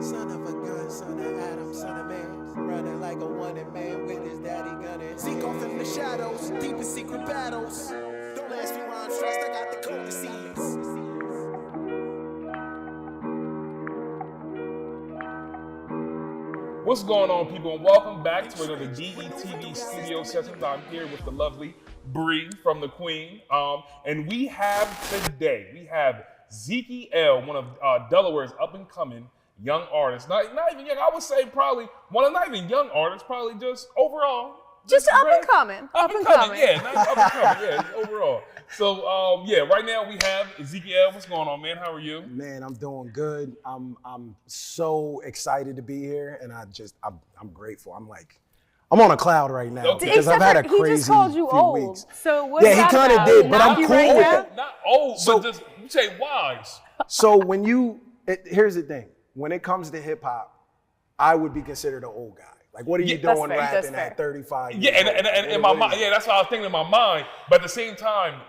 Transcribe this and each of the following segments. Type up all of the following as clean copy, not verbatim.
Son of a gun, son of Adam, son of man. Running like a wanted man with his daddy gunning. Seek off in the shadows, deep in secret battles. Don't last few rounds, trust I got the code to see this. What's going on, people, and welcome back to another DETV studio session. I'm here with the lovely Bree from the Queen, and we have Zeeky L, one of Delaware's up-and-coming young artists. Not even young, I would say probably one of not even young artists, probably just overall. Just up and coming. Yeah, not up and coming, yeah, overall. So, right now we have Zeeky L. What's going on, man? How are you? Man, I'm doing good. I'm so excited to be here, and I'm grateful. I'm on a cloud right now because I've had a crazy he just called you few old. weeks. So what? Yeah, he kind of did, but I'm cool with it. Not old, but just you say wise. So here's the thing: when it comes to hip hop, I would be considered an old guy. Like, what are you doing rapping at 35 years old? And in my mind, that's what I was thinking in my mind. But at the same time,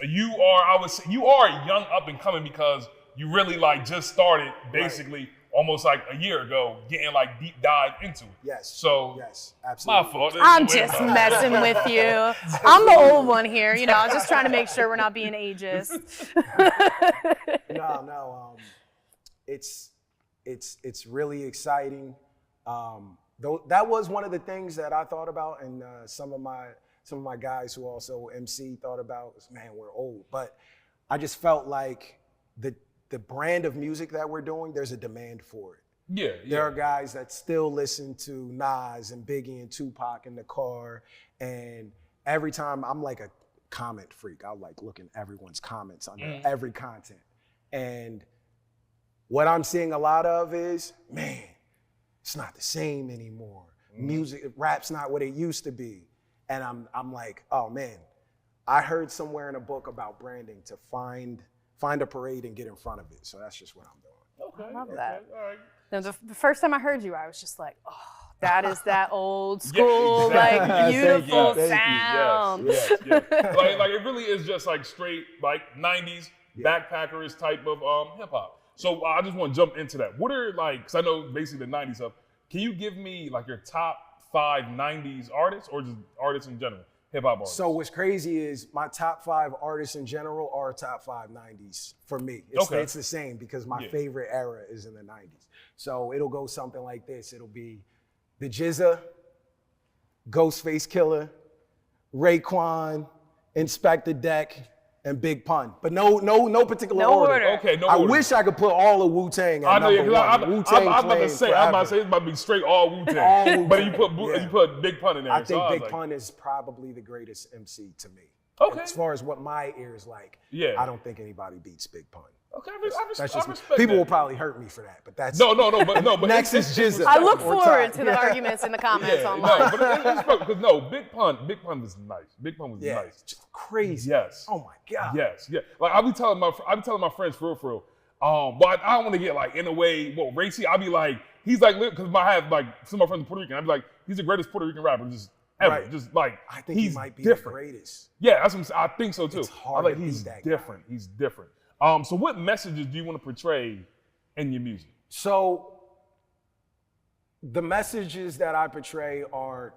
you are young up and coming because you really just started basically almost like a year ago, getting deep dive into it. Yes. So yes, absolutely. My fault. I'm just messing with you. I'm the old one here, I was just trying to make sure we're not being ageist. No. It's really exciting. That was one of the things that I thought about, and some of my guys who also MC thought about was, man, we're old. But I just felt like the brand of music that we're doing, there's a demand for it. Yeah. There are guys that still listen to Nas and Biggie and Tupac in the car, and every time I'm like a comment freak. I look in everyone's comments under every content. And what I'm seeing a lot of is, man, it's not the same anymore. Music, rap's not what it used to be. And I'm like, oh man, I heard somewhere in a book about branding to find a parade and get in front of it. So that's just what I'm doing. Okay. I love that. All right. Now, the first time I heard you, I was just like, oh, that is that old school, exactly. beautiful Thank you. sound. Yes. Like it really is just straight 90s backpackers type of hip hop. So I just want to jump into that. What are because I know basically the 90s stuff. Can you give me your top 5 90s artists or just artists in general, hip hop artists? So what's crazy is my top 5 artists in general are top 5 90s for me. It's the same because my favorite era is in the 90s. So it'll go something like this. It'll be the GZA, Ghostface Killer, Raekwon, Inspector Deck, and Big Pun, but no particular order. Okay, no I order. wish I could put all of Wu-Tang at number 1. I'm about to say it's about to be straight all Wu-Tang. But you put Big Pun in there. I think Big Pun is probably the greatest MC to me. Okay. And as far as what my ears like, I don't think anybody beats Big Pun. Okay, I respect people that. will probably hurt me for that, but that's but next is GZA. I look forward to the arguments in the comments online. Big Pun was nice. Big Pun was nice. Just crazy. Yes. Oh my God. Yes. Yeah. I be telling my friends for real. But I don't want to get in a way racy. I be like, he's because I have some of my friends in Puerto Rican. I be like, he's the greatest Puerto Rican rapper just ever. Right. Just I think he's he might be different. the greatest. Yeah, I think so too. It's hard to he's beat that different. guy. He's different. So what messages do you want to portray in your music? So the messages that I portray are,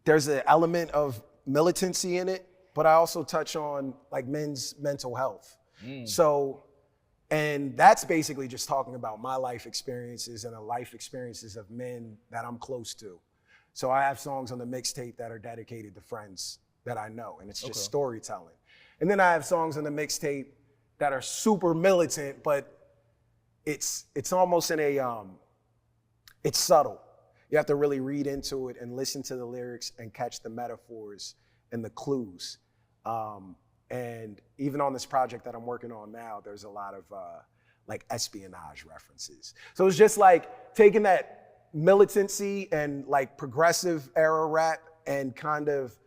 there's an element of militancy in it, but I also touch on men's mental health. So, and that's basically just talking about my life experiences and the life experiences of men that I'm close to. So I have songs on the mixtape that are dedicated to friends that I know, and it's just storytelling. And then I have songs on the mixtape that are super militant, but it's almost in it's subtle. You have to really read into it and listen to the lyrics and catch the metaphors and the clues. And even on this project that I'm working on now, there's a lot of espionage references. So it's just taking that militancy and progressive era rap and kind of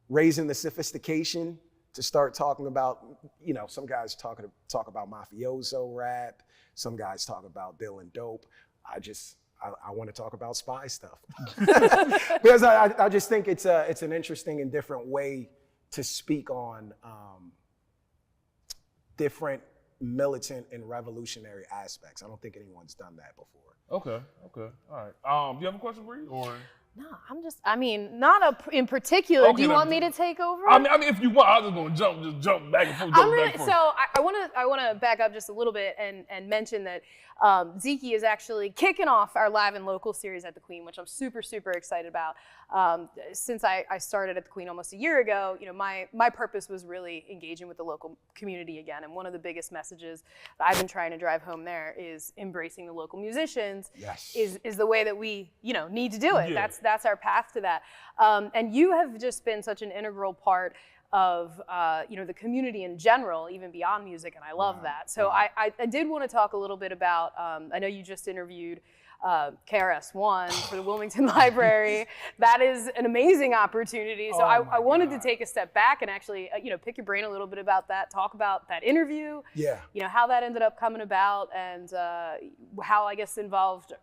raising the sophistication to start talking about, some guys talk about mafioso rap, some guys talk about dealing dope. I want to talk about spy stuff because I just think it's an interesting and different way to speak on different militant and revolutionary aspects. I don't think anyone's done that before. Okay. All right. Do you have a question, Bree? Or No, not in particular. Okay, Do you then. want me to take over? I mean, if you want, I was just gonna jump back and forth. I want to back up just a little bit and mention that Zeeky is actually kicking off our live and local series at the Queen, which I'm super, super excited about. Since I started at the Queen almost a year ago, my purpose was really engaging with the local community again. And one of the biggest messages that I've been trying to drive home there is embracing the local musicians. Yes. Is the way that we need to do it. Yeah. That's our path to that. And you have just been such an integral part of the community in general, even beyond music, and I love that. So I did want to talk a little bit about, I know you just interviewed KRS-One for the Wilmington Library. That is an amazing opportunity. So I wanted to take a step back and actually pick your brain a little bit about that, talk about that interview, how that ended up coming about, and how I guess involved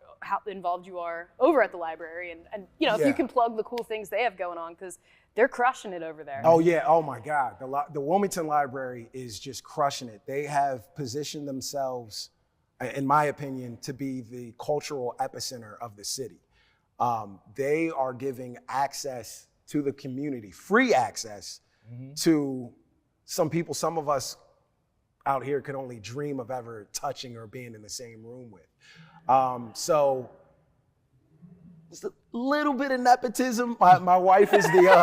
you are over at the library, and if you can plug the cool things they have going on, because they're crushing it over there. Oh yeah, oh my God. The Wilmington Library is just crushing it. They have positioned themselves, in my opinion, to be the cultural epicenter of the city. They are giving access to the community, free access to some people, some of us out here could only dream of ever touching or being in the same room with. So just a little bit of nepotism. My wife is the.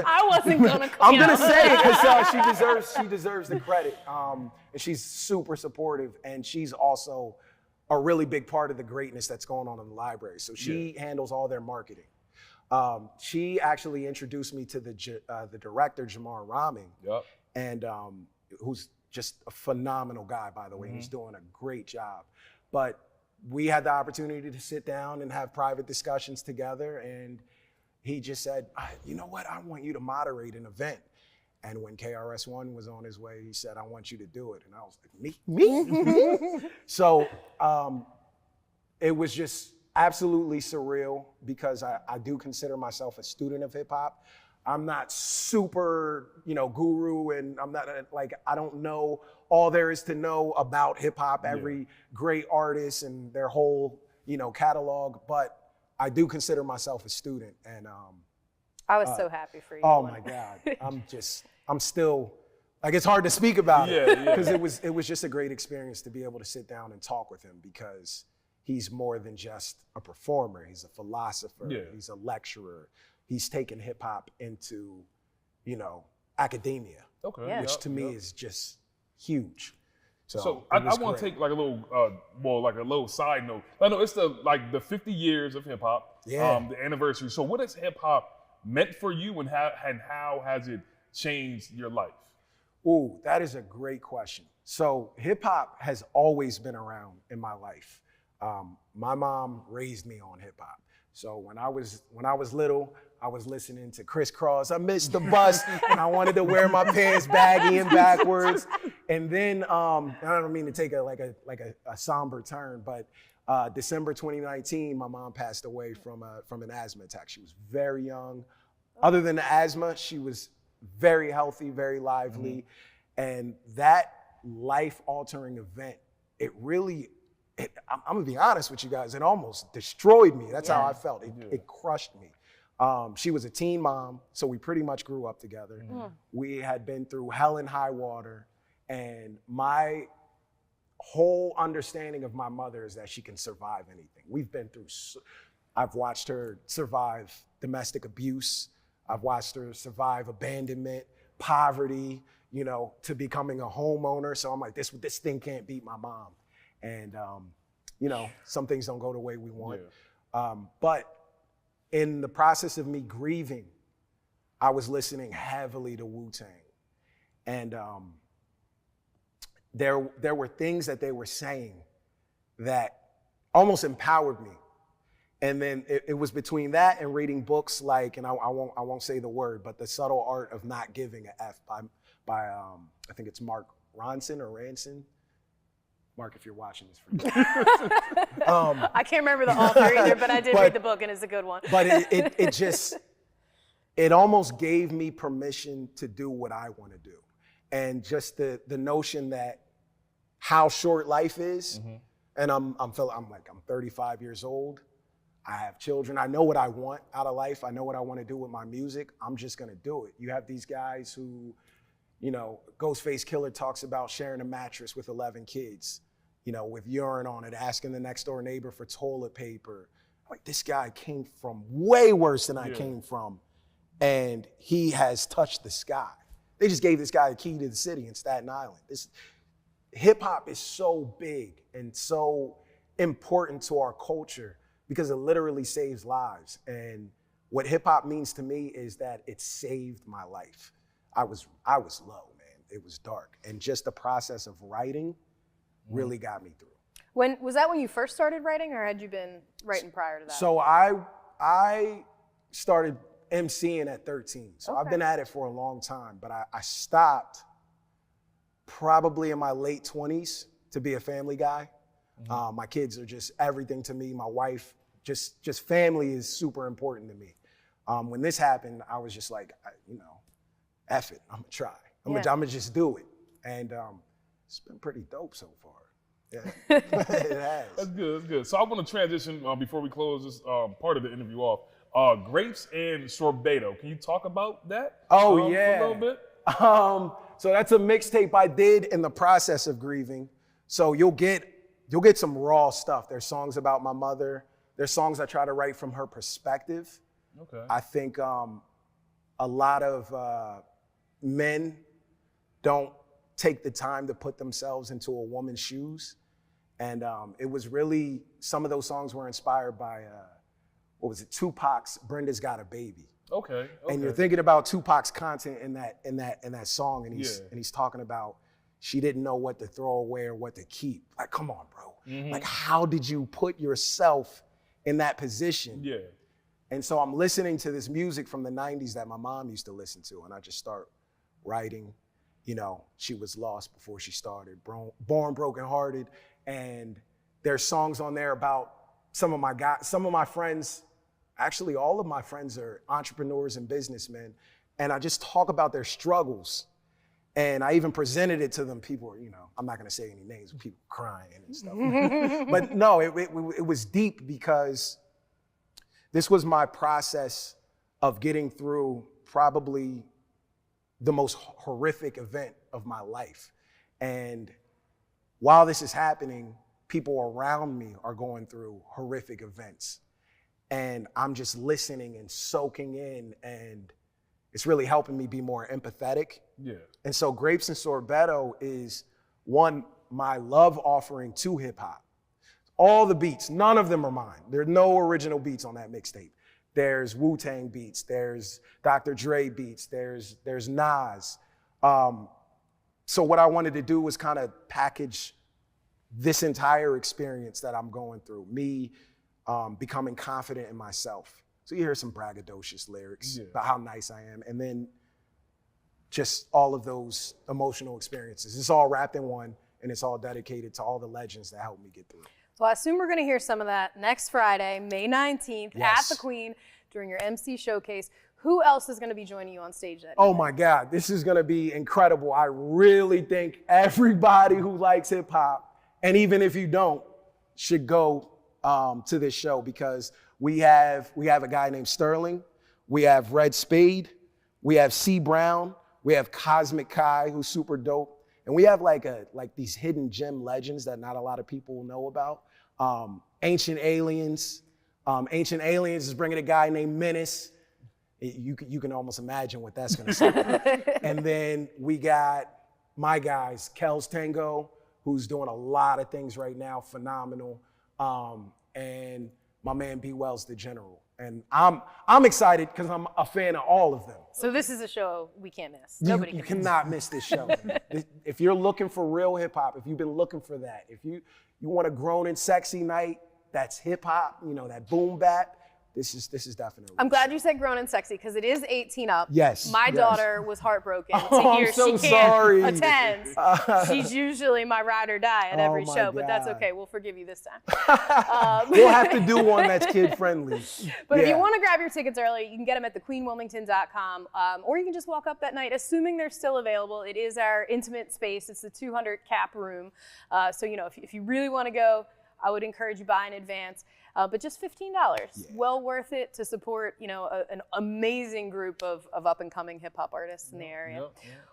I wasn't gonna. I'm gonna say it because she deserves the credit. And she's super supportive, and she's also a really big part of the greatness that's going on in the library. So she handles all their marketing. She actually introduced me to the director, Jamar Rahming, and who's just a phenomenal guy, by the way. He's doing a great job. But we had the opportunity to sit down and have private discussions together, and he just said, you know what, I want you to moderate an event. And when KRS-One was on his way, he said, I want you to do it. And I was like, me? So it was just absolutely surreal, because I do consider myself a student of hip hop. I'm not super, guru, and I'm not I don't know all there is to know about hip hop, every great artist and their whole, catalog, but I do consider myself a student. And I was so happy for you. Oh my God. I'm still, it's hard to speak about it, because it was just a great experience to be able to sit down and talk with him, because he's more than just a performer. He's a philosopher. He's a lecturer. He's taken hip hop into, academia, which to me is just huge. So I want to take a little side note. I know it's the 50 years of hip hop, the anniversary. So what has hip hop meant for you, and how has it changed your life? Ooh, that is a great question. So hip hop has always been around in my life. My mom raised me on hip hop. So when I was little, I was listening to Criss Cross. I missed the bus, and I wanted to wear my pants baggy and backwards. And then I don't mean to take a somber turn, but December 2019, my mom passed away from an asthma attack. She was very young. Other than the asthma, she was very healthy, very lively, and that life-altering event, I'm gonna be honest with you guys, it almost destroyed me. That's how I felt. It crushed me. She was a teen mom, so we pretty much grew up together. We had been through hell and high water, and my whole understanding of my mother is that she can survive anything. We've been through, I've watched her survive domestic abuse. I've watched her survive abandonment, poverty, to becoming a homeowner. So I'm like, this thing can't beat my mom. And, some things don't go the way we want. But in the process of me grieving, I was listening heavily to Wu-Tang. And there were things that they were saying that almost empowered me. And then it was between that and reading books and I won't say the word, but The Subtle Art of Not Giving a F by I think it's Mark Ronson or Ranson. Mark, if you're watching this, for you. I can't remember the author either, but I did read the book, and it's a good one. But it almost gave me permission to do what I want to do. And just the notion that how short life is. And I'm 35 years old. I have children. I know what I want out of life. I know what I want to do with my music. I'm just gonna do it. You have these guys who, you know, Ghostface Killer talks about sharing a mattress with 11 kids, you know, with urine on it, asking the next door neighbor for toilet paper. Like, this guy came from way worse than I came from, and he has touched the sky. They just gave this guy a key to the city in Staten Island. Hip hop is so big and so important to our culture because it literally saves lives. And what hip hop means to me is that it saved my life. I was low, man. It was dark. And just the process of writing really got me through. When was that when you first started writing, or had you been writing prior to that? So I started MCing at 13. So I've been at it for a long time, but I stopped probably in my late 20s to be a family guy. My kids are just everything to me. My wife, just family is super important to me. When this happened, I was just like, F it, I'm gonna try. I'm gonna just do it. And it's been pretty dope so far. Yeah, it has. That's good, that's good. So I want to transition before we close this part of the interview off. Grapes and Sorbeto, can you talk about that? Oh, yeah. For a little bit? So that's a mixtape I did in the process of grieving. So you'll get some raw stuff. There's songs about my mother. There's songs I try to write from her perspective. Okay. I think a lot of men don't take the time to put themselves into a woman's shoes. And it was really, some of those songs were inspired by, Tupac's Brenda's Got a Baby. Okay. And you're thinking about Tupac's content in that song, and he's talking about she didn't know what to throw away or what to keep. Like, come on, bro. Like, how did you put yourself in that position? Yeah. And so I'm listening to this music from the 90s that my mom used to listen to, and I just start writing. She was lost before she started, born brokenhearted, and there's songs on there about some of my friends. Actually, all of my friends are entrepreneurs and businessmen, and I just talk about their struggles. And I even presented it to them. People were, I'm not gonna say any names, but people crying and stuff. But no, it was deep because this was my process of getting through probably the most horrific event of my life. And while this is happening, people around me are going through horrific events. And I'm just listening and soaking in, and it's really helping me be more empathetic. Yeah. And so Grapes and Sorbeto is my love offering to hip hop. All the beats, none of them are mine. There are no original beats on that mixtape. There's Wu-Tang beats, there's Dr. Dre beats, there's Nas. So what I wanted to do was kind of package this entire experience that I'm going through, me becoming confident in myself. So you hear some braggadocious lyrics about how nice I am, and then just all of those emotional experiences. It's all wrapped in one, and it's all dedicated to all the legends that helped me get through. So I assume we're gonna hear some of that next Friday, May 19th, at the Queen during your MC showcase. Who else is gonna be joining you on stage that Oh evening? my God, this is gonna be incredible. I really think everybody who likes hip hop, and even if you don't, should go to this show, because we have a guy named Sterling, we have Red Spade, we have C Brown, we have Cosmic Kai, who's super dope, and we have like these hidden gem legends that not a lot of people know about. Ancient Aliens. Ancient Aliens is bringing a guy named Menace. You can almost imagine what that's gonna sound like. And then we got my guys, Kels Tango, who's doing a lot of things right now, phenomenal. And my man B Wells, the General. And I'm excited because I'm a fan of all of them. So this is a show we can't miss. Nobody You can miss. cannot miss this show. If you're looking for real hip hop, if you've been looking for that, if you want a grown and sexy night, that's hip hop, that boom bap, this is definitely. I'm glad you said grown and sexy because it is 18 up. Yes. My yes. daughter was heartbroken to Oh, hear I'm so she can't sorry. attend. She's usually my ride or die at every my show, but that's God. okay. We'll forgive you this time. We'll have to do one that's kid friendly. But if you want to grab your tickets early, you can get them at thequeenwilmington.com, or you can just walk up that night, assuming they're still available. It is our intimate space. It's the 200 cap room. So, you know, if you really want to go, I would encourage you buy in advance. But just $15, well worth it to support, you know, an amazing group of up and coming hip hop artists in the area.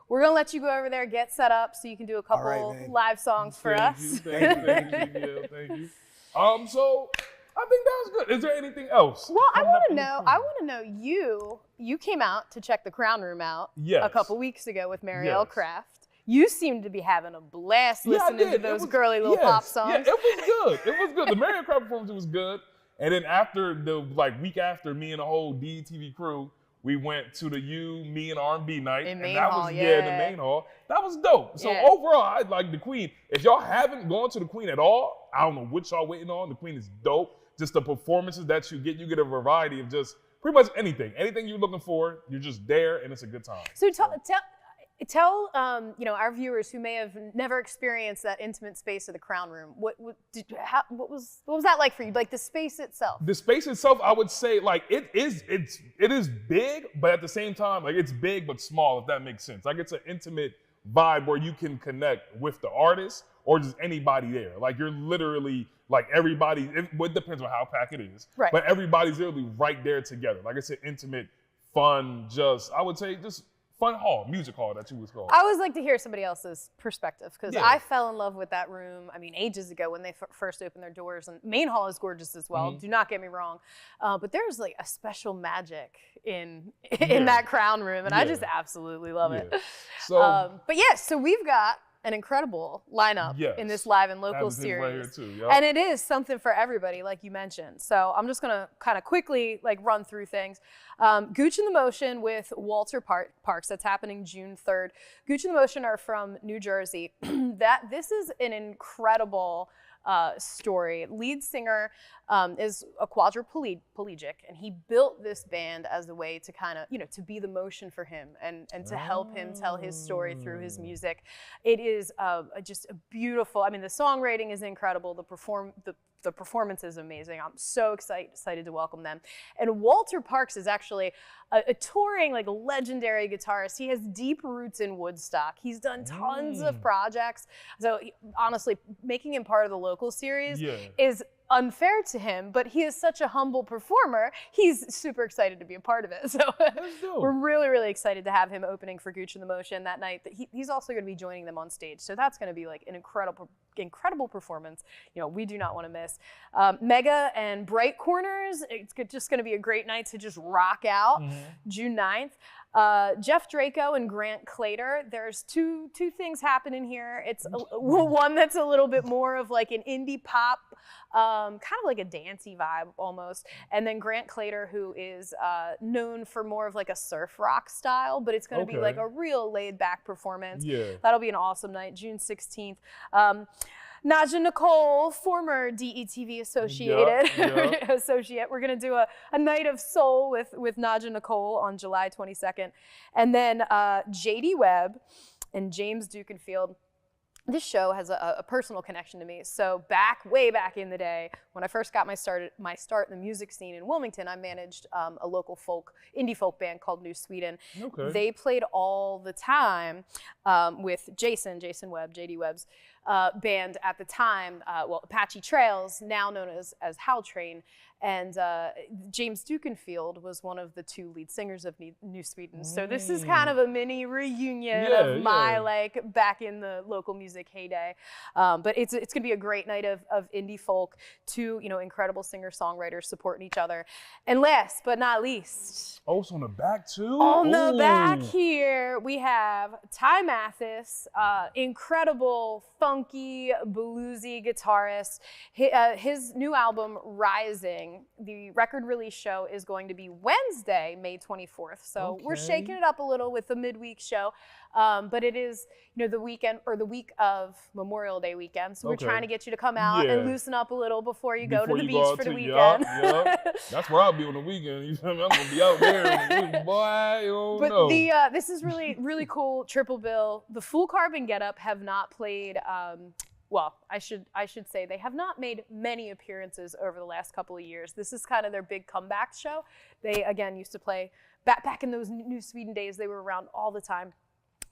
We're gonna let you go over there, get set up, so you can do a couple live songs for us. Thank you. So I think that was good. Is there anything else? Well, I want to know you came out to check the Crown Room out a couple weeks ago with Marielle Craft. You seem to be having a blast listening to those girly little pop songs. Yeah, it was good. It was good. The Marielle Craft performance was good. And then after week after, me and the whole DETV crew, we went to the me and R&B night. In and main that hall, was, in the main hall. That was dope. So overall, I like the Queen. If y'all haven't gone to the Queen at all, I don't know what y'all waiting on. The Queen is dope. Just the performances that you get a variety of just pretty much anything. Anything you're looking for, you're just there, and it's a good time. So tell you know, our viewers who may have never experienced that intimate space of the Crown Room, what was that like for you? Like the space itself? The space itself, I would say, like it is big, but at the same time, like it's big but small, if that makes sense. Like it's an intimate vibe where you can connect with the artist or just anybody there. Like you're literally like everybody. It depends on how packed it is, right? But everybody's literally right there together. Like it's an intimate, fun, I would say just fun hall, music hall that you would call. I always like to hear somebody else's perspective because I fell in love with that room. I mean, ages ago when they first opened their doors, and main hall is gorgeous as well. Do not get me wrong, but there's like a special magic in that Crown Room, and I just absolutely love it. So, but so we've got an incredible lineup in this live and local series. Right here too, and it is something for everybody, like you mentioned. So I'm just gonna kind of quickly like run through things. Gooch and the Motion with Walter Parks, that's happening June 3rd. Gooch and the Motion are from New Jersey. This is an incredible story. Lead singer is a quadriplegic, and he built this band as a way to kind of, you know, to be the motion for him and to help him tell his story through his music. It is just a beautiful, I mean, the songwriting is incredible. The performance is amazing. I'm so excited to welcome them. And Walter Parks is actually a touring, like legendary guitarist. He has deep roots in Woodstock. He's done tons of projects. So honestly, making him part of the local series is unfair to him, but he is such a humble performer. He's super excited to be a part of it. So we're really, really excited to have him opening for Gooch and the Motion that night. He's also going to be joining them on stage. So that's going to be like an incredible performance. You know, we do not want to miss. Mega and Bright Corners, it's just going to be a great night to just rock out. June 9th. Jeff Draco and Grant Clater. There's two things happening here. It's one that's a little bit more of like an indie pop, kind of like a dancey vibe almost. And then Grant Clater, who is known for more of like a surf rock style, but it's going to be like a real laid back performance. That'll be an awesome night, June 16th. Naja Nicole, former DETV associate. We're gonna do a night of soul with Naja Nicole on July 22nd. And then JD Webb and James Dukenfield. This show has a personal connection to me. So way back in the day, when I first got my start in the music scene in Wilmington, I managed a local indie folk band called New Sweden. They played all the time with Jason Webb, JD Webb's band at the time, Apache Trails, now known as Howl Train. And James Dukenfield was one of the two lead singers of New Sweden. So this is kind of a mini reunion of my like back in the local music heyday. But it's gonna be a great night of indie folk, two incredible singer-songwriters supporting each other. And last but not least, it's on the back too? On the back here, we have Ty Mathis, incredible, funky, bluesy guitarist. His new album, Rising, the record release show is going to be Wednesday, May 24th. So we're shaking it up a little with the midweek show. But it is, the weekend or the week of Memorial Day weekend. So we're Okay. trying to get you to come out and loosen up a little before you go to the Before you go beach out for the to- weekend. Yup. That's where I'll be on the weekend. You feel me? I'm gonna be out there on the weekend, boy. You don't But know. this is really, really cool triple bill. The Full Carbon Get Up have not played, well, I should say they have not made many appearances over the last couple of years. This is kind of their big comeback show. They, again, used to play, back in those New Sweden days, they were around all the time.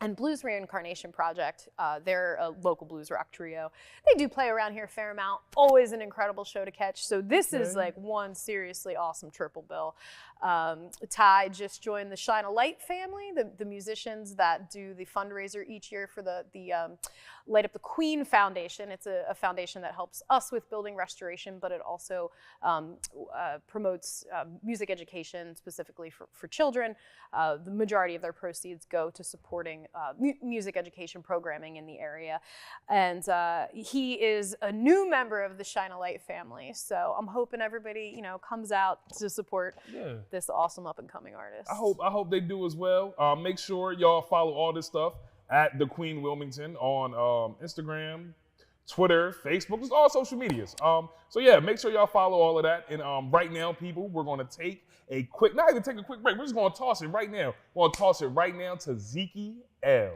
And Blues Reincarnation Project, they're a local blues rock trio. They do play around here a fair amount. Always an incredible show to catch. So this is like one seriously awesome triple bill. Ty just joined the Shine a Light family, the musicians that do the fundraiser each year for the Light Up the Queen Foundation. It's a foundation that helps us with building restoration, but it also promotes music education specifically for children. The majority of their proceeds go to supporting music education programming in the area. And he is a new member of the Shine a Light family. So I'm hoping everybody, comes out to support this awesome up and coming artist. I hope they do as well. Make sure y'all follow all this stuff at the Queen Wilmington on Instagram, Twitter, Facebook, just all social medias. So yeah, make sure y'all follow all of that. And right now, people, we're gonna take a quick, not even take a quick break. We're just gonna toss it right now. We're gonna toss it right now to Zeeky L.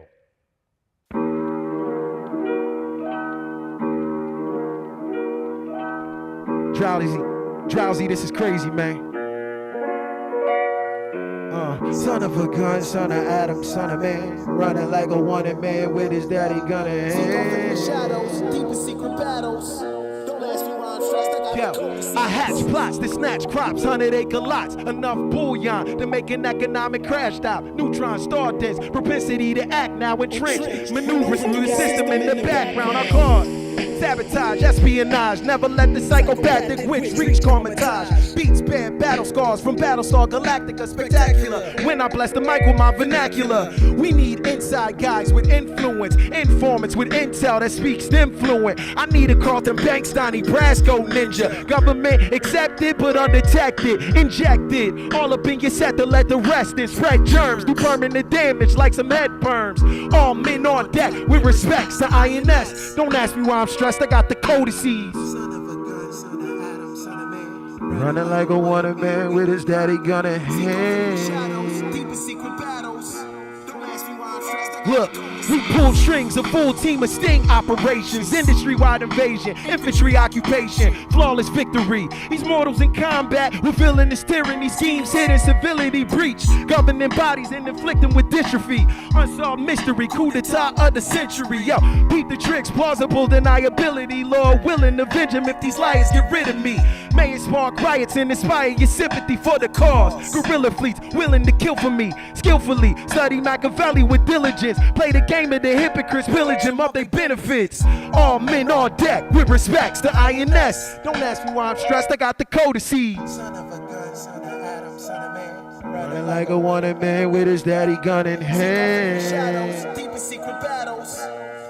Drowsy, this is crazy, man. Son of a gun, son of Adam, son of man, running like a wanted man with his daddy gun in hand. Shadows, deepest secret battles. Don't ask me why I'm stressed. I hatch plots to snatch crops, 100-acre lots, enough bullion to make an economic crash stop. Neutron star dense, propensity to act now entrenched, maneuvers through the system in the background. I call sabotage, espionage, never let the psychopathic witch reach Carmitage. Beats bear battle scars from Battlestar Galactica, spectacular. When I bless the mic with my vernacular, we need inside guys with influence, informants with intel that speaks them fluent. I need a Carlton Banks, Donnie Brasco ninja. Government accepted but undetected, injected all up in your set to let the rest in. Spread germs, do permanent damage like some head perms. All men on deck with respects to INS. Don't ask me why I'm stressed, I got the codices. Son of a gun, son of Adam, son of man. Running like a wanted man with his daddy gun in hand. Shadows, deepest secret battles. Don't ask me why I'm stressed. Look, we pull strings, a full team of sting operations, industry-wide invasion, infantry occupation, flawless victory. These mortals in combat, revealing this tyranny, schemes hidden, civility breach, governing bodies and inflicting with dystrophy. Unsolved mystery, coup d'etat of the century. Yo, beat the tricks, plausible deniability. Lord willing to avenge him if these liars get rid of me. May it spark riots and inspire your sympathy for the cause. Guerrilla fleets willing to kill for me, skillfully study Machiavelli with diligence. Play the game of the hypocrites, pillage them of their benefits. All men on deck with respects to INS. Don't ask me why I'm stressed, I got the codices. Son of a gun, son of Adam, son of man. Running like a wanted man with his daddy gun in hand. Shadows, deepest secret battles.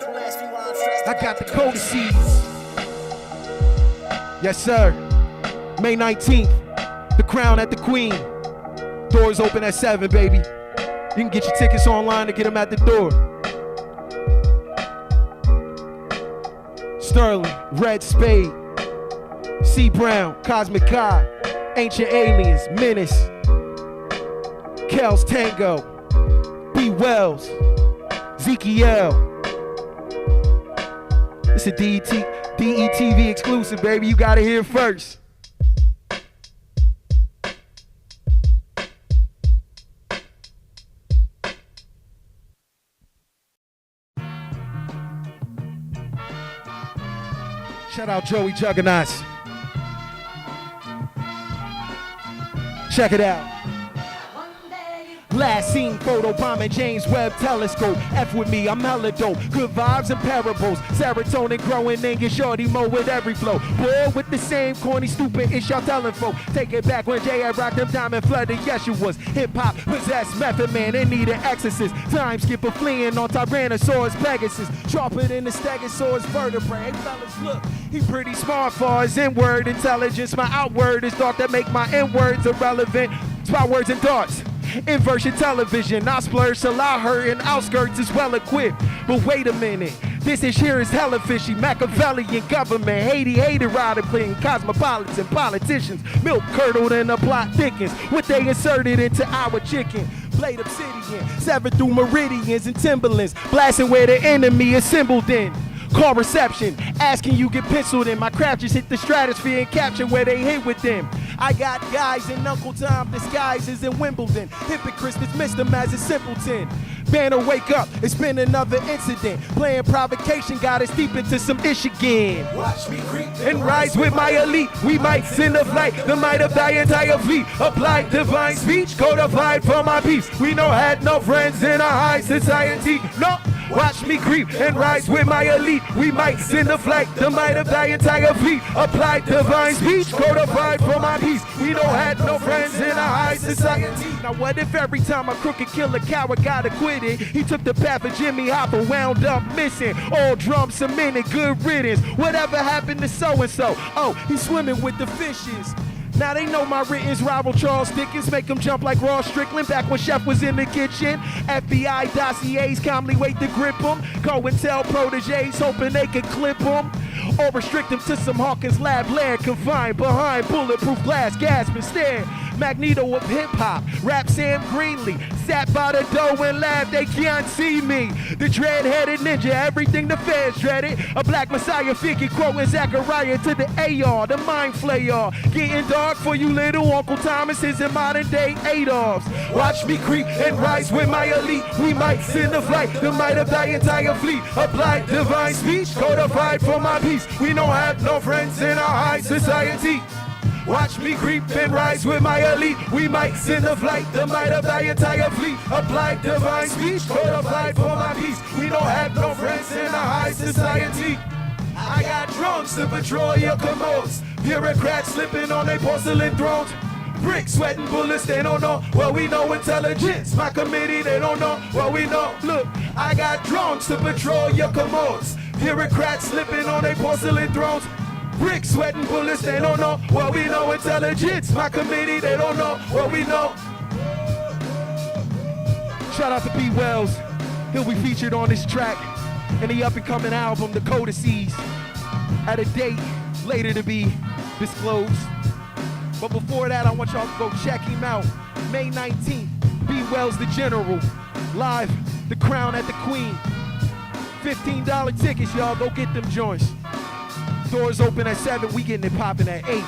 Don't ask me why I'm stressed. I got the codices. Yes, sir. May 19th, the Crown at the Queen. Doors open at 7, baby. You can get your tickets online to get them at the door. Sterling, Red Spade, C. Brown, Cosmic Kai, Ancient Aliens, Menace, Kells Tango, B. Wells, Zeeky L. It's a DETV exclusive, baby. You gotta hear it first. Shout out Joey Juggernauts. Check it out. Last seen photo bombing James Webb telescope. F with me, I'm hella dope. Good vibes and parables. Serotonin growing and get shorty mo with every flow. Boy with the same corny stupid ish y'all telling folk. Take it back when J.A. rocked them diamond flooded Yeshua's. Hip hop possessed Method Man, they need an exorcist. Time skipper fleeing on Tyrannosaurus Pegasus. Sharper than the Stegosaurus vertebrae. Hey fellas, look, he pretty smart for his inward intelligence. My outward is thought that make my inwards irrelevant. Spot words and darts. Inversion television, I splurge till I hurt and outskirts is well equipped. But wait a minute, this is here is hella fishy. Machiavellian government, Haiti, rider playing cosmopolitan politicians. Milk curdled and the plot thickens. What they inserted into our chicken. Blade obsidian, severed through meridians and timberlands. Blasting where the enemy assembled in. Call reception, asking you get penciled in. My craft just hit the stratosphere and capture where they hit with them. I got guys in Uncle Tom disguises in Wimbledon. Hypocrites dismiss them as a simpleton. Banner wake up, it's been another incident. Playing provocation got us deep into some ish again. Watch me creep And rise with my elite, we might send a flight, the might of thy entire fleet. Apply divine speech, codified for my peace. We no had no friends in our high society. No, watch me creep and rise with my elite. We might send a flight, the might of thy entire fleet. Apply divine speech, codified for my peace. We no had no friends in our high society. Now what if every time a crooked killer coward got acquitted, he took the path of Jimmy Hopper, wound up missing. All drums cemented, good riddance. Whatever happened to so-and-so? Oh, he's swimming with the fishes. Now they know my written's rival Charles Dickens, make them jump like Ross Strickland back when Chef was in the kitchen. FBI dossiers calmly wait to grip them. Go and tell proteges hoping they can clip them. Or restrict them to some Hawkins lab lair, confined behind bulletproof glass, gasp and stare. Magneto of hip-hop, rap Sam Greenlee, sat by the dough and laughed, they can't see me. The dread-headed ninja, everything the feds dreaded. A black messiah figure quoting Zachariah to the AR, the mind flayer. Getting dark for you little Uncle Thomases and modern day Adolfs. Watch me creep and rise with my elite. We might send a flight, the might of thy entire fleet. Apply divine speech, codified for my peace. We don't have no friends in our high society. Watch me creep and rise with my elite. We might send a flight, the might of thy entire fleet. Apply divine speech, codified for my peace. We don't have no friends in our high society. I got drones to patrol your commodes. Bureaucrats slipping on their porcelain thrones. Bricks sweating bullets, they don't know. Well, we know intelligence. My committee, they don't know. Well, we know. Look, I got drones to patrol your commodes. Bureaucrats slipping on their porcelain thrones. Bricks sweating bullets, they don't know. Well, we know intelligence. My committee, they don't know. Well, we know. Shout out to P. Wells. He'll be featured on this track in the up-and-coming album, The Codices, at a date later to be disclosed. But before that, I want y'all to go check him out. May 19th, B. Wells the General, live, The Crown at the Queen. $15 tickets, y'all. Go get them joints. Doors open at 7, we getting it popping at 8.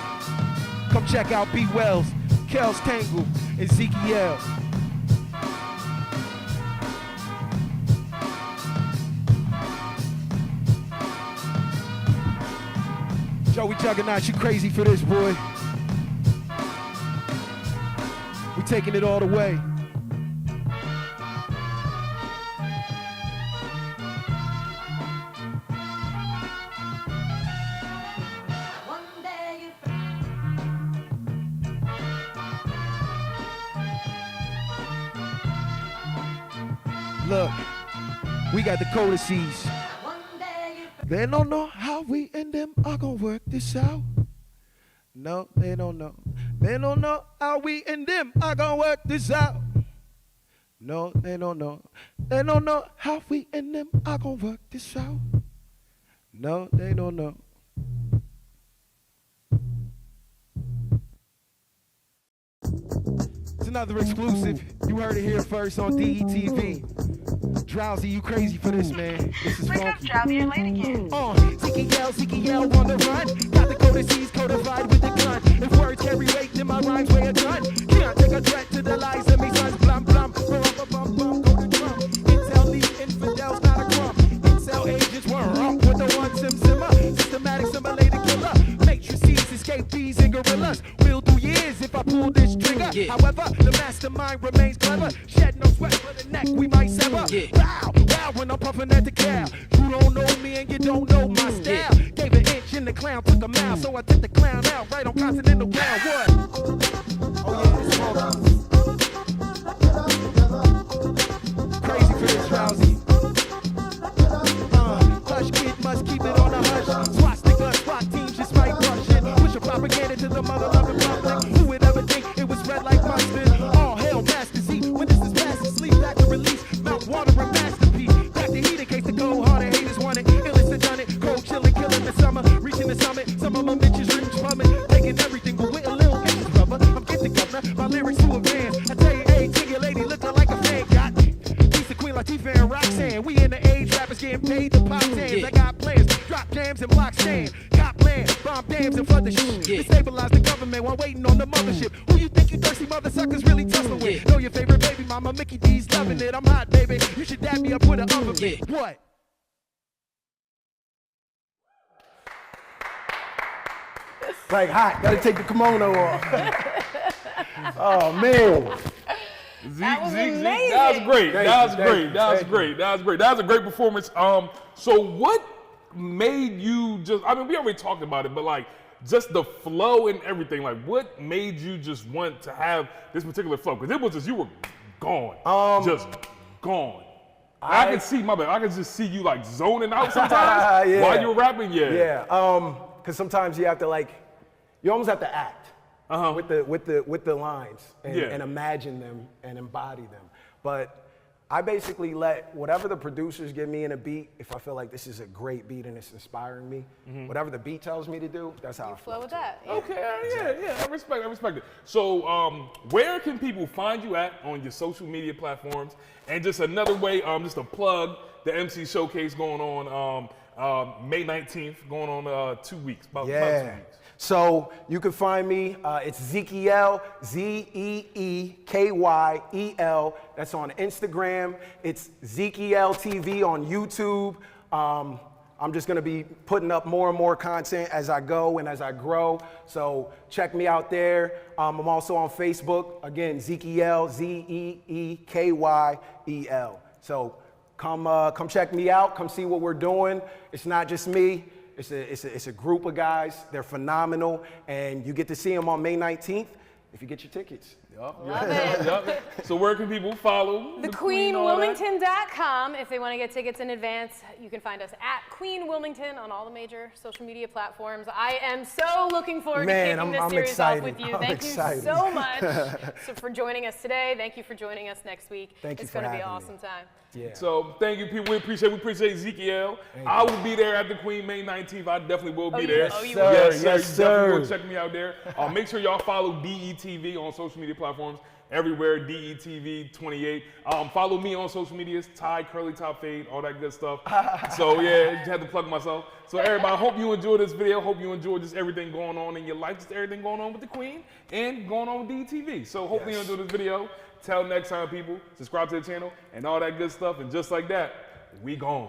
Come check out B. Wells, Kels Tangle, and Zeeky. Joey Juggernaut, you crazy for this, boy. We taking it all the way. Look, we got the codices. They don't know how we and them are gonna work this out. No, they don't know. They don't know how we and them are gonna work this out. No, they don't know. They don't know how we and them are gonna work this out. No, they don't know. It's another exclusive. You heard it here first on DETV. Drowsy, you crazy for this, man. This is funky. Drowsy, you're late again. Zeeky yell on the run. Got the codices codified with the gun. If words carry weight, then my rhymes weigh a ton. Can't take a threat to the lies of me sons. Blum, blum, bum, bum, bum, go to drum. Intel lead infidels, not a crumb. Incel agents were up with the one simmer. Systematic, simulated killer. Matrices, escape these and gorillas. We'll do years if I pull this trigger. Yeah. However, the mastermind remains clever. Shed no sweat for the neck, we might sever. Yeah. Wow, wow, when I'm puffing at the cow. You don't know me and you don't know my style. Yeah. Gave an inch and the clown took a mile. So I took the clown out right on continental ground. What? Oh yeah, it's crazy for this, Drowsy. Hush kid must keep it on the hush. Swastika, SWAT teams just might rush it. Push a propaganda to the mother loving public. Who would ever think it was red like mustard? All hell, Master Z, and blocks stand. Cop land, bomb dams and flood the shit. Destabilize the government while waiting on the mothership. Who you think you thirsty mother suckers really tussling with? Know your favorite baby mama, Mickey D's loving it. I'm hot, baby. You should dab me up with an oven mitt. What? Like hot, gotta take the kimono off. Oh man. That was amazing. That was great. That was great. That was Thank great. That was great. That was a great performance. So what made you just? I mean, we already talked about it, but like just the flow and everything. Like, what made you just want to have this particular flow? Because it was just you were gone, just gone. I could see my bad. I could just see you like zoning out sometimes while you were rapping. Yeah. Because sometimes you have to like, you almost have to act. With the lines and imagine them and embody them. But I basically let whatever the producers give me in a beat, if I feel like this is a great beat and it's inspiring me, whatever the beat tells me to do, that's how I flow with that. Okay, yeah, I respect it. So where can people find you at on your social media platforms? And just another way, just to plug the MC Showcase going on May 19th, going on 2 weeks, about 2 weeks. So you can find me, it's Zeekyel, Zeekyel. That's on Instagram. It's Zeekyel TV on YouTube. I'm just gonna be putting up more and more content as I go and as I grow. So check me out there. I'm also on Facebook. Again, Zeekyel, Zeekyel. So come check me out. Come see what we're doing. It's not just me. It's a group of guys. They're phenomenal, and you get to see them on May 19th if you get your tickets. Love it. So where can people follow the QueenWilmington.com if they want to get tickets in advance. You can find us at Queen Wilmington on all the major social media platforms. I am so looking forward to kicking this series off with you. Thank you so much for joining us today. Thank you for joining us next week. It's going to be an awesome time. Yeah. So thank you, people. We appreciate Zeekyel. I will be there at the Queen May 19th. I definitely will be there. Oh, you will. Yes, You sir. definitely will check me out there. Make sure y'all follow DETV on social media platforms. Everywhere, DETV 28. Follow me on social medias, Ty, Curly Top Fade, all that good stuff. So yeah, just had to plug myself. So everybody, I hope you enjoyed this video. Hope you enjoyed just everything going on in your life, just everything going on with the Queen and going on with DETV. So hopefully you enjoyed this video. Till next time, people, subscribe to the channel and all that good stuff. And just like that, we gone.